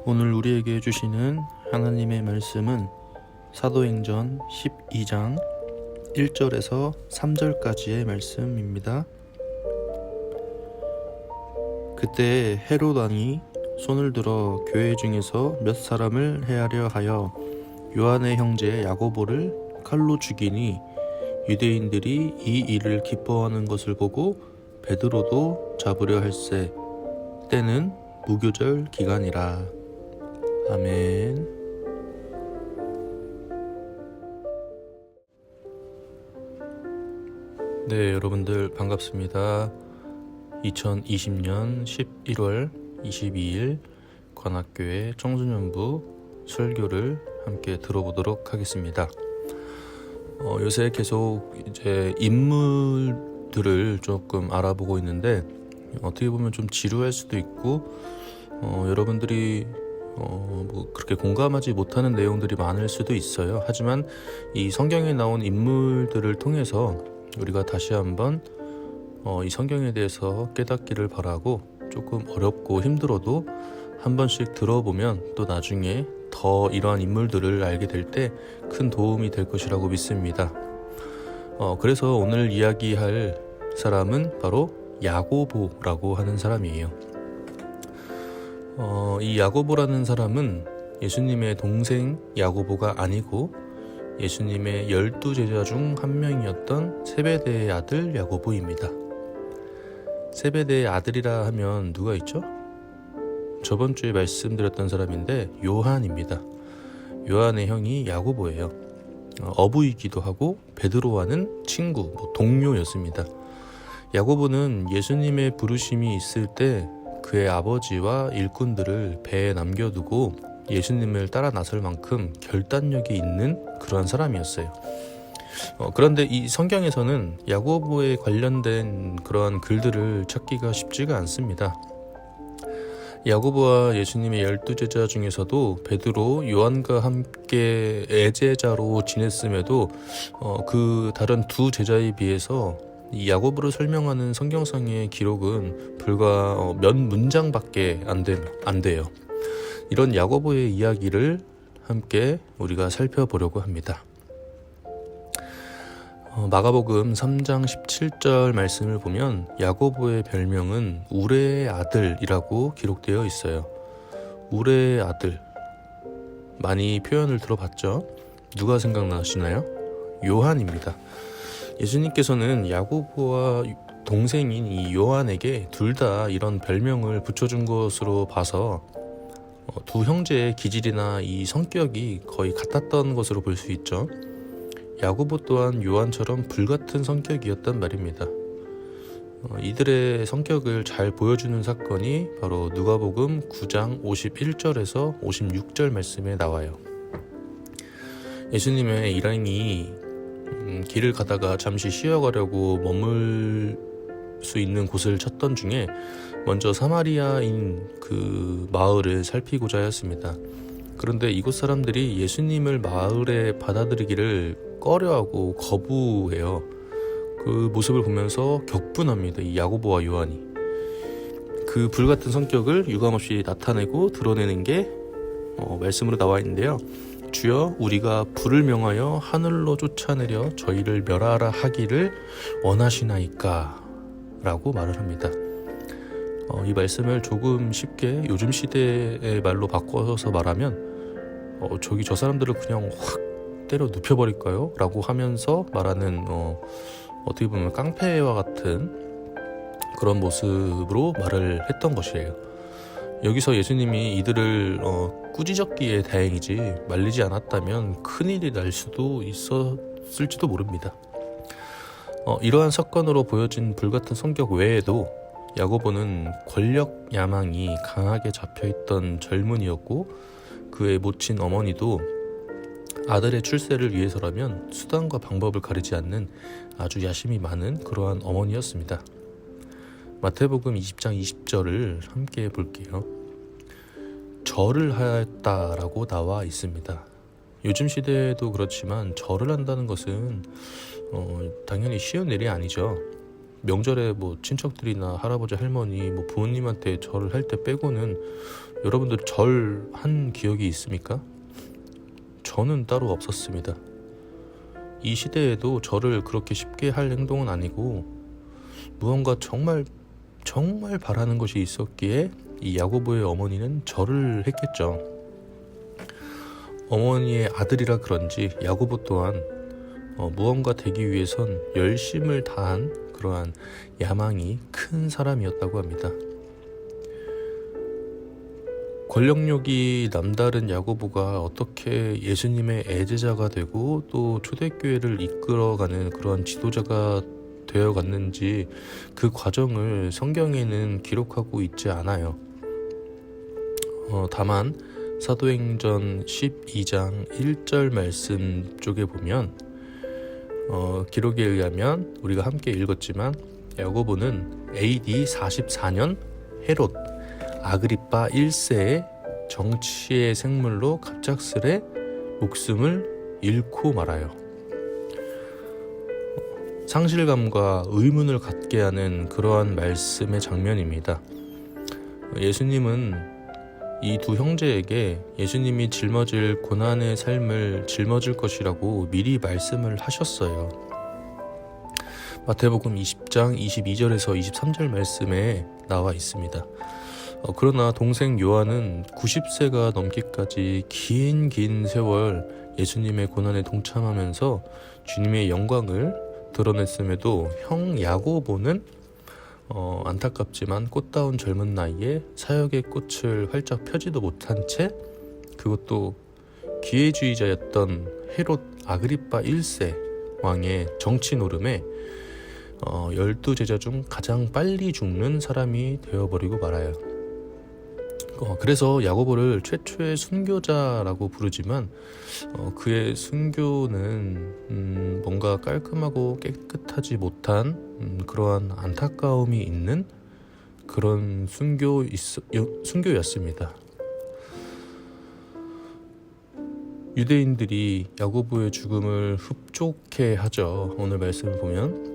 오늘 우리에게 주시는 하나님의 말씀은 사도행전 12장 1절에서 3절까지의 말씀입니다. 그때 헤롯 왕이 손을 들어 교회 중에서 몇 사람을 해하려 하여 요한의 형제 야고보를 칼로 죽이니 유대인들이 이 일을 기뻐하는 것을 보고 베드로도 잡으려 할세. 때는 무교절 기간이라. 아멘. 네, 여러분들 반갑습니다. 2020년 11월 22일 관악교회 청소년부 설교를 함께 들어보도록 하겠습니다. 요새 계속 이제 인물들을 조금 알아보고 있는데 어떻게 보면 좀 지루할 수도 있고 여러분들이 뭐 그렇게 공감하지 못하는 내용들이 많을 수도 있어요. 하지만 이 성경에 나온 인물들을 통해서 우리가 다시 한번 이 성경에 대해서 깨닫기를 바라고, 조금 어렵고 힘들어도 한 번씩 들어보면 또 나중에 더 이러한 인물들을 알게 될 때 큰 도움이 될 것이라고 믿습니다. 그래서 오늘 이야기할 사람은 바로 야고보라고 하는 사람이에요. 이 야고보라는 사람은 예수님의 동생 야고보가 아니고 예수님의 12제자 중 한 명이었던 세베대의 아들 야고보입니다. 세베대의 아들이라 하면 누가 있죠? 저번 주에 말씀드렸던 사람인데 요한입니다. 요한의 형이 야고보예요. 어부이기도 하고 베드로와는 친구, 동료였습니다. 야고보는 예수님의 부르심이 있을 때 그의 아버지와 일꾼들을 배에 남겨두고 예수님을 따라 나설 만큼 결단력이 있는 그러한 사람이었어요. 그런데 이 성경에서는 야고보에 관련된 그러한 글들을 찾기가 쉽지가 않습니다. 야고보와 예수님의 12제자 중에서도 베드로, 요한과 함께 애제자로 지냈음에도 그 다른 두 제자에 비해서 이 야고보를 설명하는 성경상의 기록은 불과 몇 문장밖에 안 돼요. 이런 야고보의 이야기를 함께 우리가 살펴보려고 합니다. 마가복음 3장 17절 말씀을 보면 야고보의 별명은 우레의 아들이라고 기록되어 있어요. 우레의 아들, 많이 표현을 들어봤죠? 누가 생각나시나요? 요한입니다. 예수님께서는 야고보와 동생인 이 요한에게 둘 다 이런 별명을 붙여준 것으로 봐서 두 형제의 기질이나 이 성격이 거의 같았던 것으로 볼 수 있죠. 야고보 또한 요한처럼 불같은 성격이었단 말입니다. 이들의 성격을 잘 보여주는 사건이 바로 누가복음 9장 51절에서 56절 말씀에 나와요. 예수님의 일행이 길을 가다가 잠시 쉬어가려고 머물 수 있는 곳을 찾던 중에 먼저 사마리아인 그 마을을 살피고자 하였습니다. 그런데 이곳 사람들이 예수님을 마을에 받아들이기를 꺼려하고 거부해요. 그 모습을 보면서 격분합니다. 이 야고보와 요한이. 그 불같은 성격을 유감없이 나타내고 드러내는 게 말씀으로 나와 있는데요. 주여, 우리가 불을 명하여 하늘로 쫓아내려 저희를 멸하라 하기를 원하시나이까? 라고 말을 합니다. 이 말씀을 조금 쉽게 요즘 시대의 말로 바꿔서 말하면 저기 저 사람들을 그냥 확 때려 눕혀버릴까요? 라고 하면서 말하는 어떻게 보면 깡패와 같은 그런 모습으로 말을 했던 것이에요. 여기서 예수님이 이들을 꾸짖었기에 다행이지 말리지 않았다면 큰일이 날 수도 있었을지도 모릅니다. 이러한 사건으로 보여진 불같은 성격 외에도 야고보는 권력 야망이 강하게 잡혀있던 젊은이였고, 그의 모친 어머니도 아들의 출세를 위해서라면 수단과 방법을 가리지 않는 아주 야심이 많은 그러한 어머니였습니다. 마태복음 20장 20절을 함께 볼게요. 절을 하였다라고 나와 있습니다. 요즘 시대에도 그렇지만 절을 한다는 것은 당연히 쉬운 일이 아니죠. 명절에 뭐 친척들이나 할아버지 할머니 뭐 부모님한테 절을 할 때 빼고는 여러분들 절 한 기억이 있습니까? 저는 따로 없었습니다. 이 시대에도 절을 그렇게 쉽게 할 행동은 아니고 무언가 정말 바라는 것이 있었기에 이 야고보의 어머니는 절을 했겠죠. 어머니의 아들이라 그런지 야고보 또한 무언가 되기 위해선 열심을 다한 그러한 야망이 큰 사람이었다고 합니다. 권력욕이 남다른 야고보가 어떻게 예수님의 애제자가 되고 또 초대교회를 이끌어가는 그러한 지도자가 되어갔는지 그 과정을 성경에는 기록하고 있지 않아요. 다만 사도행전 12장 1절 말씀 쪽에 보면 기록에 의하면 우리가 함께 읽었지만 야고보는 AD 44년 헤롯 아그리빠 1세의 정치의 생물로 갑작스레 목숨을 잃고 말아요. 상실감과 의문을 갖게 하는 그러한 말씀의 장면입니다. 예수님은 이 두 형제에게 예수님이 짊어질 고난의 삶을 짊어질 것이라고 미리 말씀을 하셨어요. 마태복음 20장 22절에서 23절 말씀에 나와 있습니다. 그러나 동생 요한은 90세가 넘기까지 긴 세월 예수님의 고난에 동참하면서 주님의 영광을 드러냈음에도 형 야고보는 안타깝지만 꽃다운 젊은 나이에 사역의 꽃을 활짝 펴지도 못한 채 그것도 기회주의자였던 헤롯 아그리빠 1세 왕의 정치 노름에 12제자 중 가장 빨리 죽는 사람이 되어버리고 말아요. 그래서 야고보를 최초의 순교자라고 부르지만 그의 순교는 뭔가 깔끔하고 깨끗하지 못한 그러한 안타까움이 있는 그런 순교였습니다. 유대인들이 야고보의 죽음을 흡족해 하죠. 오늘 말씀을 보면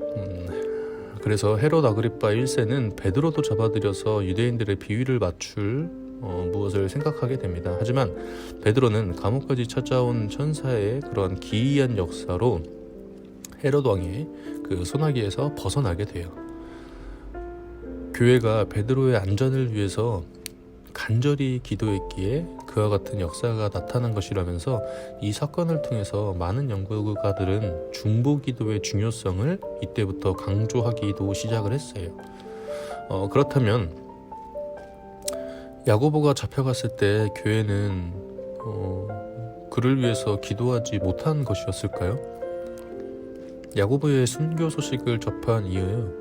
그래서 헤롯 아그리빠 1세는 베드로도 잡아들여서 유대인들의 비위를 맞출 무엇을 생각하게 됩니다. 하지만 베드로는 감옥까지 찾아온 천사의 그러한 기이한 역사로 헤롯 왕의 그 소나기에서 벗어나게 돼요. 교회가 베드로의 안전을 위해서 간절히 기도했기에 그와 같은 역사가 나타난 것이라면서 이 사건을 통해서 많은 연구가들은 중보기도의 중요성을 이때부터 강조하기도 시작을 했어요. 그렇다면 야고보가 잡혀갔을 때 교회는 그를 위해서 기도하지 못한 것이었을까요? 야고보의 순교 소식을 접한 이후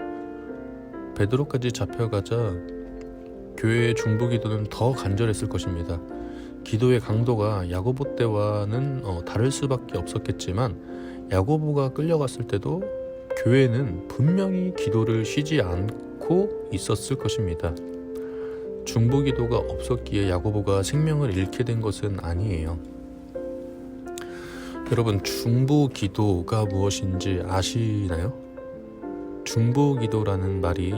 베드로까지 잡혀가자 교회의 중보기도는 더 간절했을 것입니다. 기도의 강도가 야고보 때와는 다를 수밖에 없었겠지만 야고보가 끌려갔을 때도 교회는 분명히 기도를 쉬지 않고 있었을 것입니다. 중보기도가 없었기에 야고보가 생명을 잃게 된 것은 아니에요. 여러분, 중보기도가 무엇인지 아시나요? 중보기도라는 말이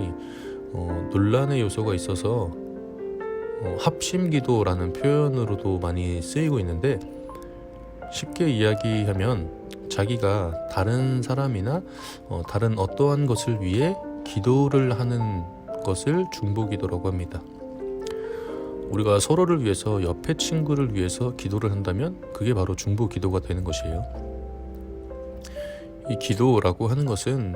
논란의 요소가 있어서 합심기도라는 표현으로도 많이 쓰이고 있는데, 쉽게 이야기하면 자기가 다른 사람이나 다른 어떠한 것을 위해 기도를 하는 것을 중보기도라고 합니다. 우리가 서로를 위해서, 옆에 친구를 위해서 기도를 한다면 그게 바로 중보기도가 되는 것이에요. 이 기도라고 하는 것은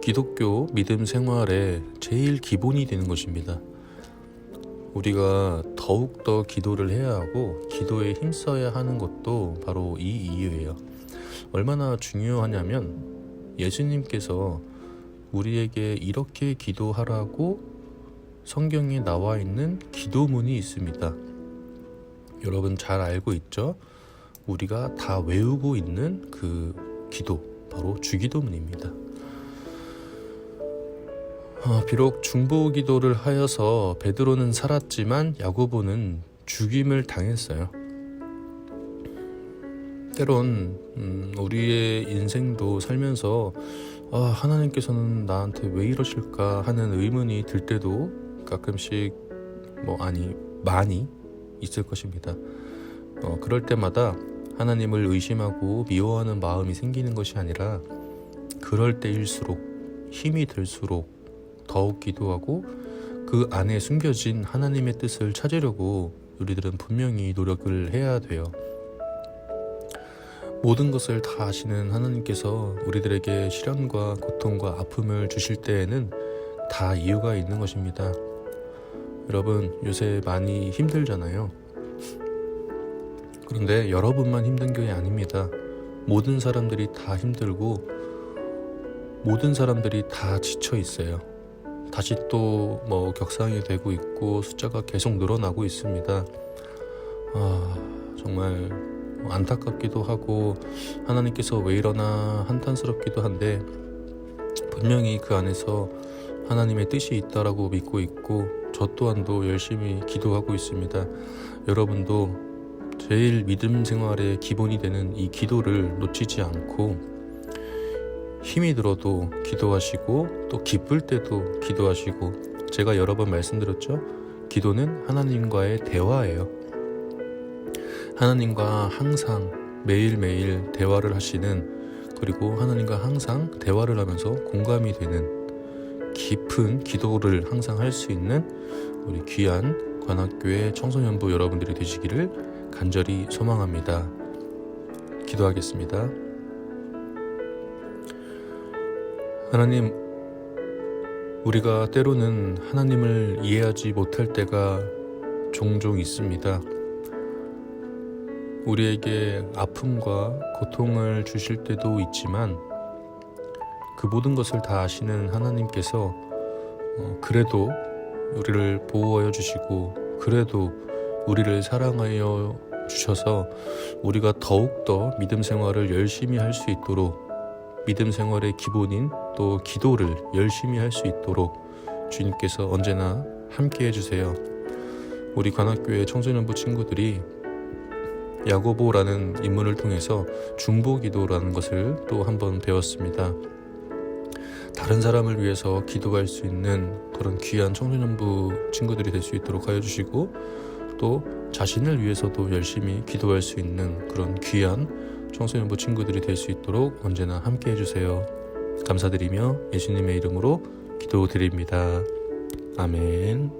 기독교 믿음 생활의 제일 기본이 되는 것입니다. 우리가 더욱더 기도를 해야 하고 기도에 힘써야 하는 것도 바로 이 이유예요. 얼마나 중요하냐면 예수님께서 우리에게 이렇게 기도하라고 성경에 나와 있는 기도문이 있습니다. 여러분 잘 알고 있죠? 우리가 다 외우고 있는 그 기도, 바로 주기도문입니다. 비록 중보기도를 하여서 베드로는 살았지만 야고보는 죽임을 당했어요. 때론 우리의 인생도 살면서 하나님께서는 나한테 왜 이러실까 하는 의문이 들 때도 가끔씩 많이 있을 것입니다. 그럴 때마다 하나님을 의심하고 미워하는 마음이 생기는 것이 아니라 그럴 때일수록 힘이 들수록 더욱 기도하고 그 안에 숨겨진 하나님의 뜻을 찾으려고 우리들은 분명히 노력을 해야 돼요. 모든 것을 다 아시는 하나님께서 우리들에게 시련과 고통과 아픔을 주실 때에는 다 이유가 있는 것입니다. 여러분, 요새 많이 힘들잖아요. 그런데 여러분만 힘든 게 아닙니다. 모든 사람들이 다 힘들고 모든 사람들이 다 지쳐 있어요. 다시 또 격상이 되고 있고 숫자가 계속 늘어나고 있습니다. 정말 안타깝기도 하고 하나님께서 왜 이러나 한탄스럽기도 한데 분명히 그 안에서 하나님의 뜻이 있다라고 믿고 있고 저 또한도 열심히 기도하고 있습니다. 여러분도 제일 믿음 생활의 기본이 되는 이 기도를 놓치지 않고 힘이 들어도 기도하시고 또 기쁠 때도 기도하시고, 제가 여러 번 말씀드렸죠. 기도는 하나님과의 대화예요. 하나님과 항상 매일매일 대화를 하시는, 그리고 하나님과 항상 대화를 하면서 공감이 되는 깊은 기도를 항상 할 수 있는 우리 귀한 관악교회 청소년부 여러분들이 되시기를 간절히 소망합니다. 기도하겠습니다. 하나님, 우리가 때로는 하나님을 이해하지 못할 때가 종종 있습니다. 우리에게 아픔과 고통을 주실 때도 있지만 그 모든 것을 다 아시는 하나님께서 그래도 우리를 보호하여 주시고 그래도 우리를 사랑하여 주셔서 우리가 더욱더 믿음 생활을 열심히 할 수 있도록, 믿음 생활의 기본인 또 기도를 열심히 할 수 있도록 주님께서 언제나 함께 해주세요. 우리 관악교회 청소년부 친구들이 야고보라는 인물을 통해서 중보기도라는 것을 또 한번 배웠습니다. 다른 사람을 위해서 기도할 수 있는 그런 귀한 청소년부 친구들이 될 수 있도록 하여 주시고, 또 자신을 위해서도 열심히 기도할 수 있는 그런 귀한 청소년부 친구들이 될 수 있도록 언제나 함께 해주세요. 감사드리며 예수님의 이름으로 기도드립니다. 아멘.